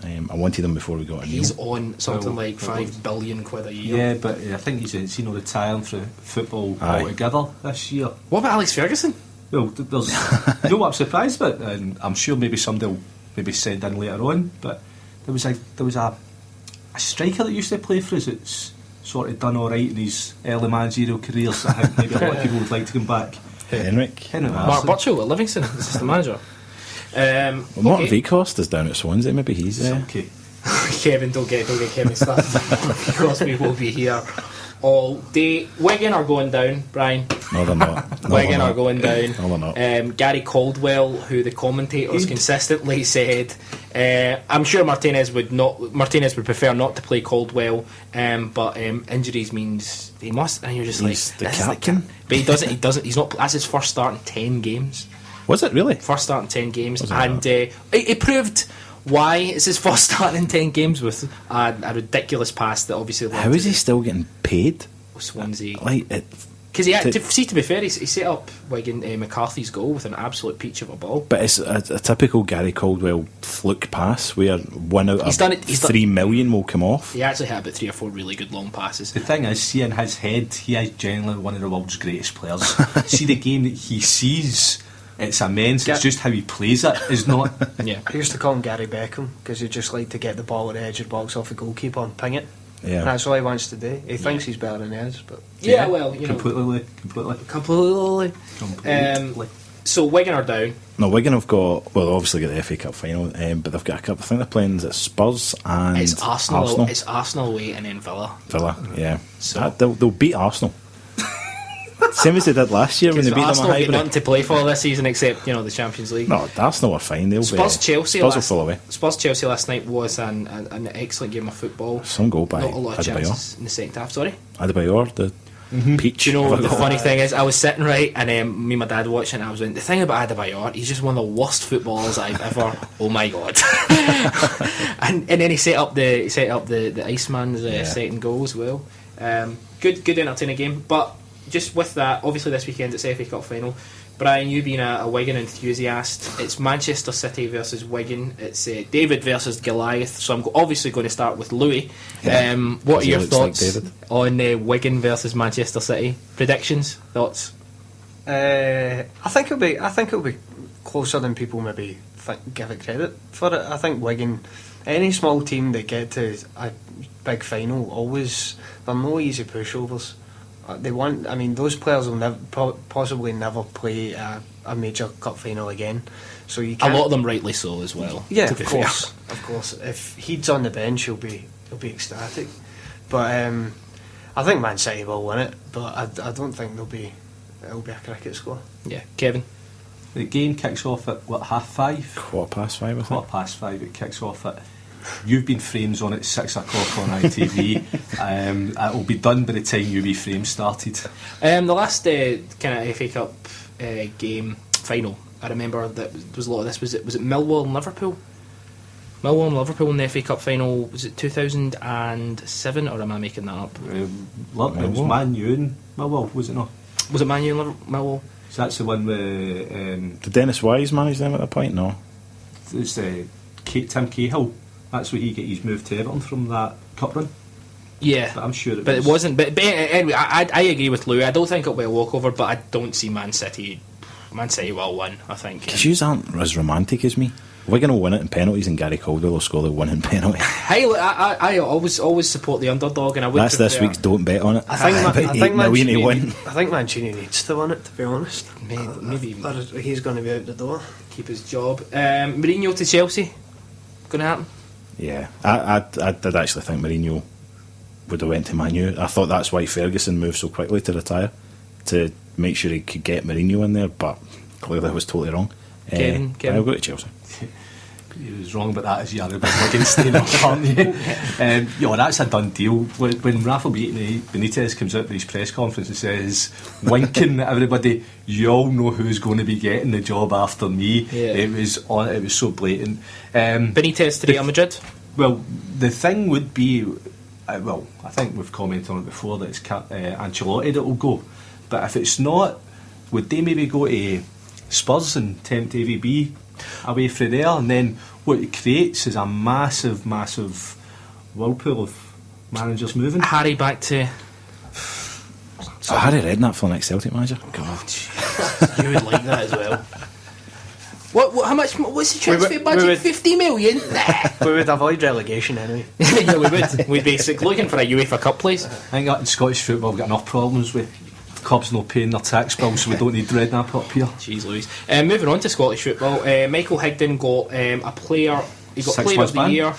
I wanted him before we got a deal. He's on something like £5 billion a year. Yeah, but I think he's retiring from football altogether this year. What about Alex Ferguson? Well, there's you know what I'm surprised about, and I'm sure maybe somebody will maybe send in later on, but there was a striker that used to play for us that's sort of done all right in his early managerial careers. I think maybe a lot of people would like to come back. Henrik Mark Burchill at Livingston, assistant manager. Martin Veekhorst is down at Swansea. Maybe he's okay. Kevin, don't get Kevin started because we will be here all day. Wigan are going down, Brian. No, they're not. Wigan are going down. No, they're not. Gary Caldwell, who the commentators consistently said, I'm sure Martinez would prefer not to play Caldwell, but injuries means he must. And you're just he's like, the this captain. Is but he doesn't. He's not. That's his first start in 10 games. Was it really? First start in 10 games, and it proved why it's his first start in 10 games with a ridiculous pass that obviously. How is he still getting paid? Swansea, because to be fair, he set up Wigan McCarthy's goal with an absolute peach of a ball. But it's a typical Gary Caldwell fluke pass where 1 out of 3 million will come off. He actually had about 3 or 4 really good long passes. The thing is, see in his head, he is generally one of the world's greatest players. See the game that he sees. It's immense. It's just how he plays it is not. Yeah, I used to call him Gary Beckham because he just like to get the ball at the edge of the box off the goalkeeper and ping it. Yeah, and that's all he wants to do. He thinks he's better than he is, but well, completely. So Wigan are down. No, Wigan have got obviously got the FA Cup final, but they've got a couple. I think they're playing at Spurs and it's Arsenal. It's Arsenal away and then Villa. Yeah. So they'll beat Arsenal. Same as they did last year when they beat them at Arsenal Highbury. got nothing to play for this season except the Champions League. No, Arsenal are fine. They'll Spurs Chelsea. Spurs will fall away. Spurs Chelsea last night was an excellent game of football. Some goal by not a lot of Adebayor. chances in the second half. Sorry, Adebayor, the peach. Do you know the funny thing is, I was sitting right, and me and my dad watching. I was like, the thing about Adebayor, he's just one of the worst footballers I've ever. Oh my god! and then he set up the Iceman's second goal as well. Good entertaining game, but. Just with that, obviously this weekend it's FA Cup final. Brian, you being a Wigan enthusiast, it's Manchester City versus Wigan. It's David versus Goliath. So I'm obviously going to start with Louis. What are your thoughts on Wigan versus Manchester City? Predictions, thoughts? I think it'll be closer than people maybe give it credit for it. I think Wigan, any small team that get to a big final, they're no easy pushovers. Those players will possibly never play a major cup final again. So you can't, a lot of them rightly so as well. Yeah, of course. If Heed's on the bench, he'll be ecstatic. But I think Man City will win it. But I don't think it'll be a cricket score. Yeah, Kevin. The game kicks off at 5:30. 5:15. I think. 5:15. It kicks off at. You've been frames on at 6 o'clock on ITV. It'll be done by the time UV frames started. The last kind of FA Cup game final, I remember that there was a lot of this. Was it Millwall and Liverpool? Millwall and Liverpool in the FA Cup final. Was it 2007 or am I making that up? It was Man U and Millwall, was it not? Was it Man U and Millwall? So that's the one where did Dennis Wise manage them at that point? No, it's Tim Cahill. That's where he got his move to Everton from that cup run. Yeah, but I'm sure it but was. It wasn't. But anyway, I agree with Louis. I don't think it'll be a walkover, but I don't see Man City will win. I think because you aren't as romantic as me. We're going to win it in penalties, and Gary Caldwell will score the winning penalty. Hey, look, I always support the underdog, and I would. That's this week's don't bet on it. I think Mancini needs to win it, to be honest. Maybe He's going to be out the door. Keep his job. Mourinho to Chelsea, going to happen? Yeah, I did actually think Mourinho would have went to Man U. I thought that's why Ferguson moved so quickly to retire, to make sure he could get Mourinho in there, but clearly I was totally wrong. Kevin. I'll go to Chelsea. He was wrong about that as you're against staying up, aren't you? That's a done deal. When Rafa Benitez comes out with his press conference and says, winking at everybody, you all know who's going to be getting the job after me. Yeah. It was so blatant. Benitez to Real Madrid. Well, the thing would be, I think we've commented on it before that it's Ancelotti that will go. But if it's not, would they maybe go to Spurs and tempt AVB away from there? And then what it creates is a massive whirlpool of managers moving. Harry back to. So Harry Redknapp for the next Celtic manager. God, you would like that as well. What? How much? What's the transfer budget? 50 million. Nah. We would avoid relegation anyway. Yeah, we would. We'd be looking for a UEFA Cup place. I think that in Scottish football we've got enough problems with clubs not paying their tax bills, so we don't need Redknapp up here. Jeez Louise. Moving on to Scottish football, Michael Higdon got a player. He got 6 player months of the ban. year,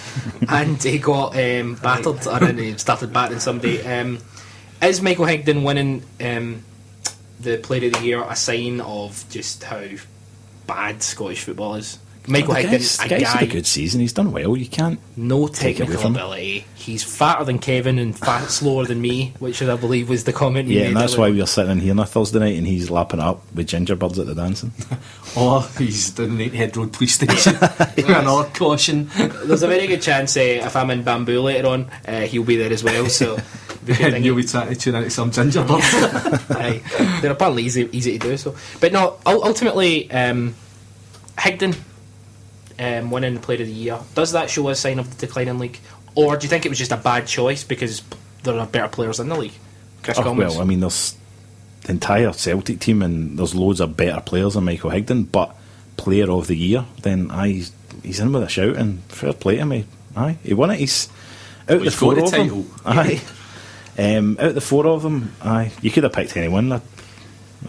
and he got battered, and then he started battering somebody. Is Michael Higdon winning the player of the year a sign of just how bad Scottish football is? Michael Higdon, a guy's had guy, a good season. He's done well. You can't. no take it away technical from him. ability. He's fatter than Kevin and slower than me, which I believe was the comment. he Yeah, made and that's earlier. why we were sitting in here on a Thursday night, and he's lapping it up with gingerbirds at the dancing. Or he's down the Head Road Police Station with another caution. There's a very good chance if I'm in Bamboo later on, he'll be there as well. So And you'll be trying to tune into some gingerbirds. Aye. They're apparently easy to do. So, but no, ultimately, Higdon winning the Player of the Year, does that show a sign of the declining league, or do you think it was just a bad choice because there are better players in the league? Chris Gallagher. Well, I mean, there's the entire Celtic team, and there's loads of better players than Michael Higdon, but Player of the Year, then he's in with a shout, and fair play to him. Aye, he won it. He's out He's the four got of the them. title. Aye, out the four of them. Aye, you could have picked anyone.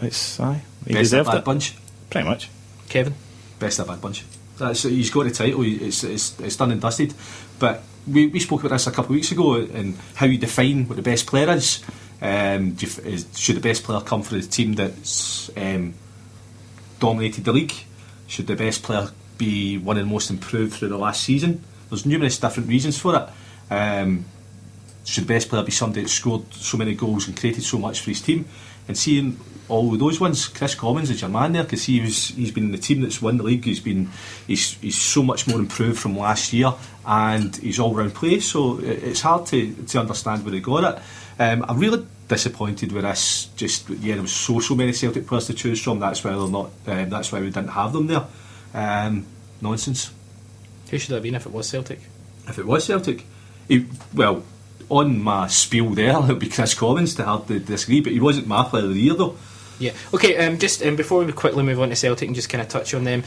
He Best of deserved bad it. bunch. Pretty much. Kevin. Best of bad bunch. He's got the title. It's done and dusted. But we spoke about this a couple of weeks ago, and how you define what the best player is. Should the best player come from the team that's dominated the league? Should the best player be one of the most improved through the last season? There's numerous different reasons for it. Should the best player be somebody that scored so many goals and created so much for his team? And seeing all of those ones, Chris Commons is your man there, because he's been in the team that's won the league. He's so much more improved from last year, and he's all round play. So it's hard to understand where they got it. I'm really disappointed with this. There was so many Celtic players to choose from. That's why they're not. That's why we didn't have them there. Nonsense. Who should that have been if it was Celtic? If it was Celtic, on my spiel there, it would be Chris Commons, to hard to disagree, but he wasn't my player of the year though. Yeah. Okay. Just before we quickly move on to Celtic and just kind of touch on them,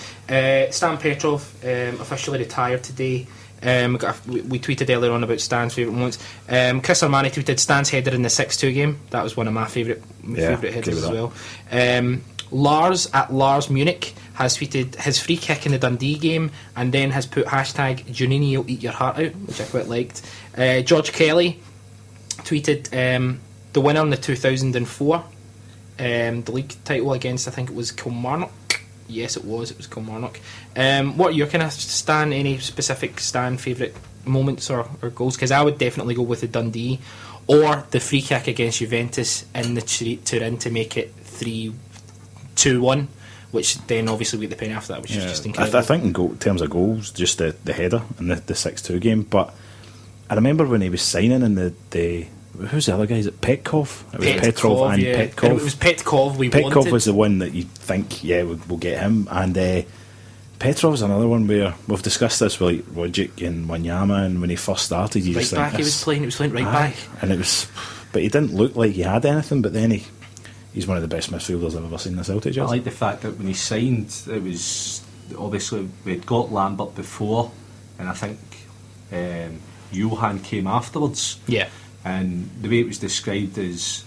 Stan Petrov officially retired today. We tweeted earlier on about Stan's favourite moments. Chris Armani tweeted Stan's header in the 6-2 game. That was one of my favourite headers as well. Lars at Lars Munich has tweeted his free kick in the Dundee game, and then has put hashtag Juninho eat your heart out, which I quite liked. George Kelly tweeted the winner in the 2004 the league title against, I think it was Kilmarnock. Yes, it was Kilmarnock. What are your kind of any specific Stan favourite moments or goals? Because I would definitely go with the Dundee, or the free kick against Juventus in the Turin to make it 3-2-1, which then obviously we get the penny after that, which is just incredible. I think in terms of goals, just the header in the 6-2 game. But I remember when he was signing in the who's the other guy? Is it Petkov? It was Petrov and Petkov. And it was Petkov Petkov was the one that you think, we'll get him. And Petrov's another one where we've discussed this with Rogic and Wanyama, and when he first started, you just think back he was playing right back. And but he didn't look like he had anything, but then he's one of the best midfielders I've ever seen in the Celtic jersey. I like the fact that when he signed, it was obviously we'd got Lambert before, and I think Johan came afterwards. Yeah. And the way it was described is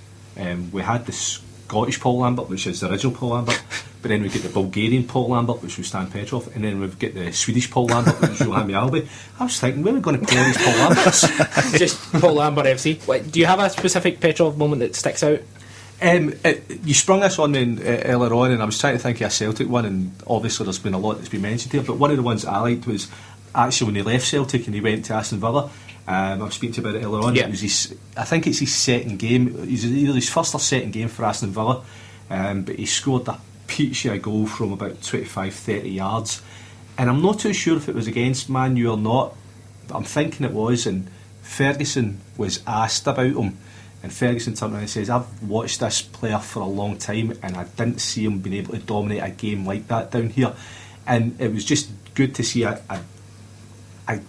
we had the Scottish Paul Lambert, which is the original Paul Lambert, but then we get the Bulgarian Paul Lambert, which was Stan Petrov, and then we've got the Swedish Paul Lambert, which was Johan Mjällby. I was thinking, where are we going to play these Paul Lamberts? Just Paul Lambert FC. Wait, do you have a specific Petrov moment that sticks out? You sprung this on me earlier on, and I was trying to think of a Celtic one, and obviously there's been a lot that's been mentioned here, but one of the ones I liked was actually when he left Celtic and he went to Aston Villa. I was speaking to you about it earlier on. Yeah. It was I think it's his second game. He's either his first or second game for Aston Villa, but he scored a peachy goal from about 25-30 yards, and I'm not too sure if it was against Man U or not, but I'm thinking it was. And Ferguson was asked about him, and Ferguson turned around and says, I've watched this player for a long time and I didn't see him being able to dominate a game like that down here. And it was just good to see a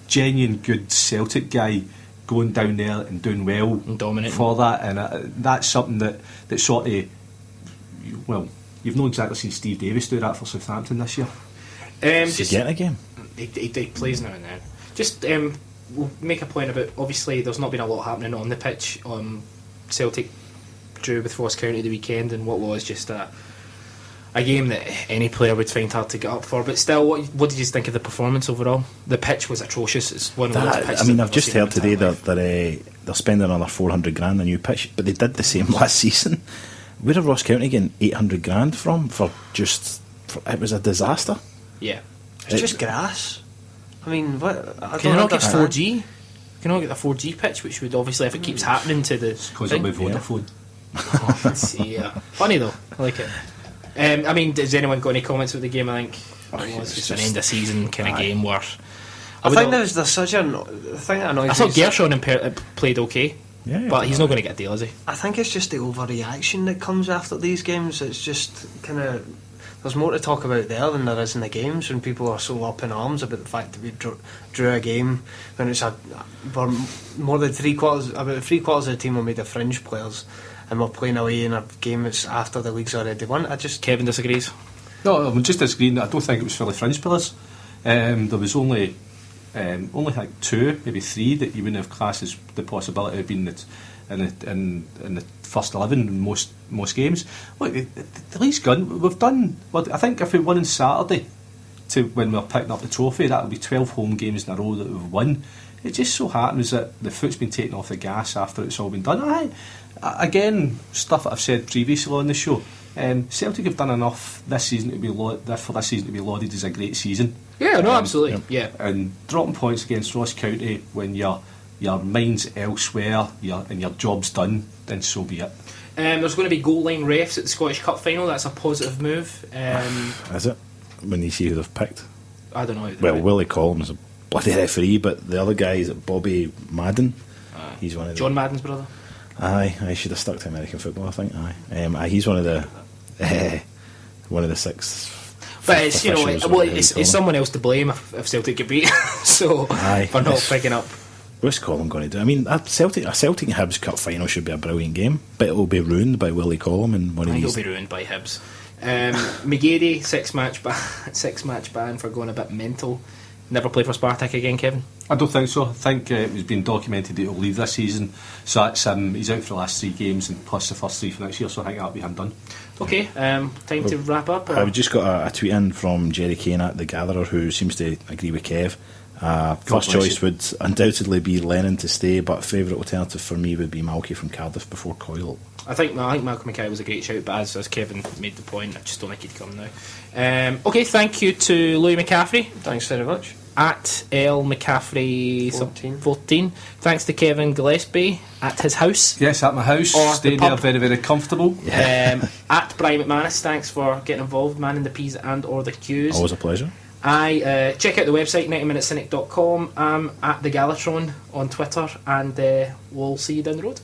genuine good Celtic guy going down there and doing well and dominating for that. And that's something that sort of, well, you've not exactly seen Steve Davis do that for Southampton this year. Just get a game. He plays now and then. Just we'll make a point about, obviously there's not been a lot happening on the pitch. Celtic drew with Ross County the weekend, and what was just a game that any player would find hard to get up for. But still, what did you think of the performance overall? The pitch was atrocious. It's one of the worst pitches. I mean, I've just heard today that they're spending another $400,000 on a new pitch, but they did the same last season. Where did Ross County get $800,000 from? It was a disaster. Yeah, it's just grass. I mean, what? Can you not get 4G? Can you not get the 4G pitch, which would obviously, if it keeps happening to the because it'll be Vodafone. Oh, let's see. Funny though, I like it. I mean, does anyone got any comments with the game? I think it was just an end of season kind of game where I think there's such a thing that annoys me. I thought Gershon played okay, but he's not going to get a deal, is he? I think it's just the overreaction that comes after these games. It's just kind of, there's more to talk about there than there is in the games, when people are so up in arms about the fact that we drew a game when it's more than about 3/4 of the team were made of fringe players, and we're playing away in a game that's after the league's already won. Kevin disagrees. No, I'm just disagreeing. I don't think it was fully fringe players. There was only like 2, maybe 3 that you wouldn't have classed as the possibility of being in the first 11 in most games. Look, the league's gone. We've done. Well, I think if we won on Saturday to when we're picking up the trophy, that'll be 12 home games in a row that we've won. It just so happens that the foot's been taken off the gas after it's all been done. Again, stuff that I've said previously on the show. Celtic have done enough this season to be lauded as a great season. Yeah, no, absolutely. Yeah. And dropping points against Ross County when your mind's elsewhere and your job's done, then so be it. There's going to be goal line refs at the Scottish Cup final. That's a positive move. Is it? When you see who they've picked? I don't know. Well, Willie Collins is a bloody referee, but the other guy is Bobby Madden. He's one of John Madden's brother. Aye, I should have stuck to American football, I think. Aye, he's one of the 6. But it's, you know, it's someone else to blame if Celtic get beat. So for not picking up. What's Colin going to do? I mean, a Celtic and Hibs Cup final should be a brilliant game, but it will be ruined by Willie Collum and one of these. It'll be ruined by Hibs. McGeady 6-match ban for going a bit mental. Never play for Spartak again, Kevin? I don't think so. I think it was being documented that he'll leave this season, so that's he's out for the last 3 games and plus the first 3 for next year, so I think that'll be him done. Okay, time to wrap up? I've just got a tweet in from Jerry Kane at The Gatherer, who seems to agree with Kev. First choice would undoubtedly be Lennon to stay, but favourite alternative for me would be Malky from Cardiff before Coyle. I think Malcolm Mackay was a great shout, but as Kevin made the point, I just don't think he'd come now. Okay, thank you to Louis McCaffrey. Thanks very much. At L McCaffrey 14. Thanks to Kevin Gillespie at his house. Yes, at my house. Staying there, very, very comfortable. At Bryan McManus, thanks for getting involved, man in the P's and or the Q's. Always a pleasure. Check out the website 90MinuteCynic.com. I'm at the Galatron on Twitter, and we'll see you down the road.